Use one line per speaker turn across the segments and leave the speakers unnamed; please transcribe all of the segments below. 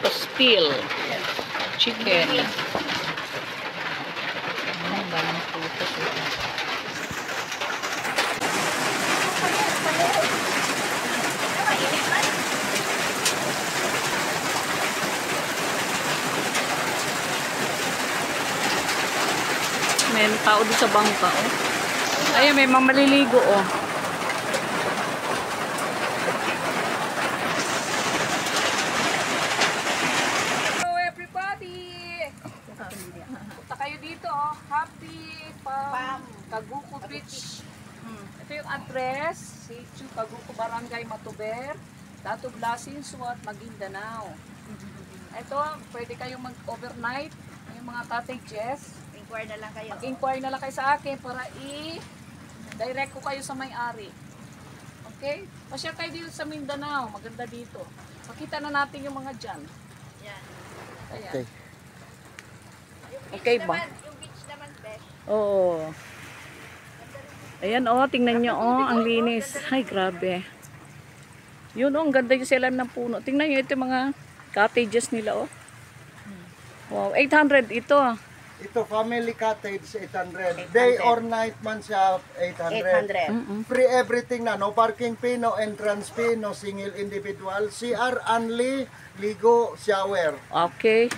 Pastil. Chicken. May tao doon sa bangka, oh. Ayan, may mga maliligo, oh. Hello, everybody! Punta kayo dito, oh. Happy Pam Kaguku Beach. Ito yung address. Sitio Kaguku, Barangay Matuber, Dato Blasin, Suat, Maguindanao. Ito, pwede kayong mag-overnight. Yung mga cottages.
Inquire na lang kayo.
Mag-inquire na lang kayo sa akin para i-direct ko kayo sa may-ari. Okay? Pasyal kayo dito sa Mindanao. Maganda dito. Pakita na natin yung mga dyan.
Yan.
Ayan.
Okay.
Okay ba?
Yung beach naman, Besh.
Oo. Ayan, oh. Tingnan nyo, oh. Ang linis. Ay, grabe. Yun, oh. Ang ganda yung selan ng puno. Tingnan nyo, ito yung mga cottages nila, oh. Wow. 800 ito, ah.
Ito, family cottage, 800. Day or night man siya, 800.
800.
Free everything na. No parking fee, no entrance fee, no single individual. CR only, ligo, shower.
Okay.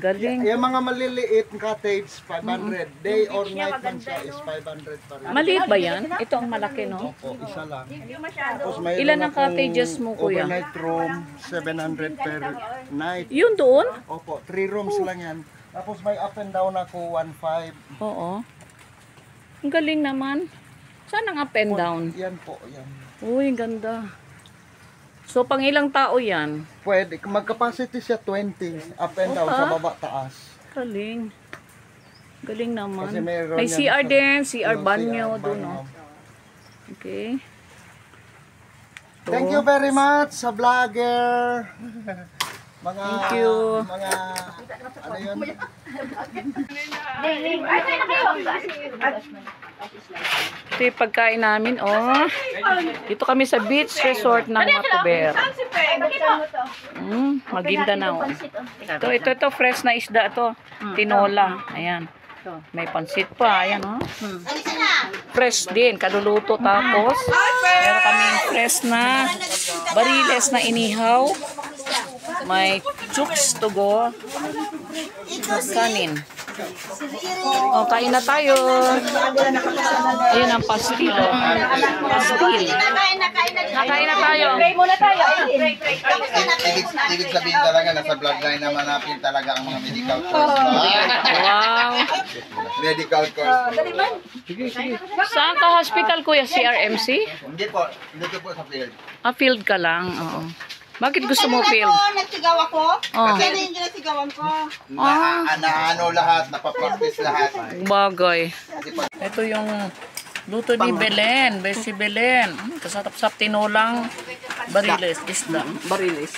Galing.
Yung mga maliliit cottage, 500. Day or night man siya is 500 pa rin.
Maliit ba yan? Ito ang malaki, no?
Opo, isa lang.
Hindi masyado.
Tapos mayroon
Ilan ang
akong
cottages mo, kuya?
Overnight room, 700 per night.
Yun doon?
Opo, 3 rooms lang yan. Tapos may up and down ako, 1.5.
Oo. Ang galing naman. Saan ang up and down?
Yan po, yan.
Uy, ganda. So, pang ilang tao yan?
Pwede, mag-capacity siya 20, up and down, sa baba, taas.
Galing. Galing naman.
Kasi meron
May
yan
CR
sa-
din, CR
Yung
banyo
CR
doon,
banyo.
oh. Okay.
Thank you very much sa vlogger. Mga,
Thank you.
Mga, ano yun?
Ito yung pagkain namin, oh. Dito kami sa beach resort ng Matuber. Maguindanao. Ito, fresh na isda to. Tinola. Ayan. May pansit pa. Ayan, oh. Fresh din. Kaduluto tapos. Meron kaming fresh na bariles na inihaw. May chooks to go. Kanin. Oh, kain na tayo. Ayun ang pastil. Oh. Pastil. Nakain na tayo.
Pray muna tayo.
Ibig sabihin talaga, nasa bloodline naman natin talaga ang mga medical course.
Wow.
Medical course.
Saan ka hospital, kuya? CRMC?
Hindi po, dito po sa field.
Ah, field ka lang. Oo. Bakit gusto mo field?
Nagsigaw ako.
Oh.
Kasi yung ginasigawan ko.
Na ano lahat, napapractice lahat.
Bagay. Ito yung luto ni Belen. Si Belen. Kasatap-sap tinolang bariles. Isda. Bariles.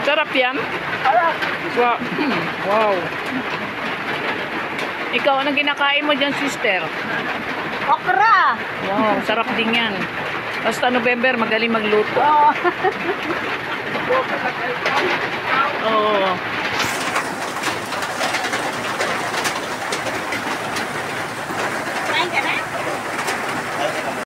Sarap yan? Wow. Wow. Ikaw, anong kinakain mo dyan, sister?
Okra.
Wow, sarap din yan. Basta November, magaling magluto. Oo.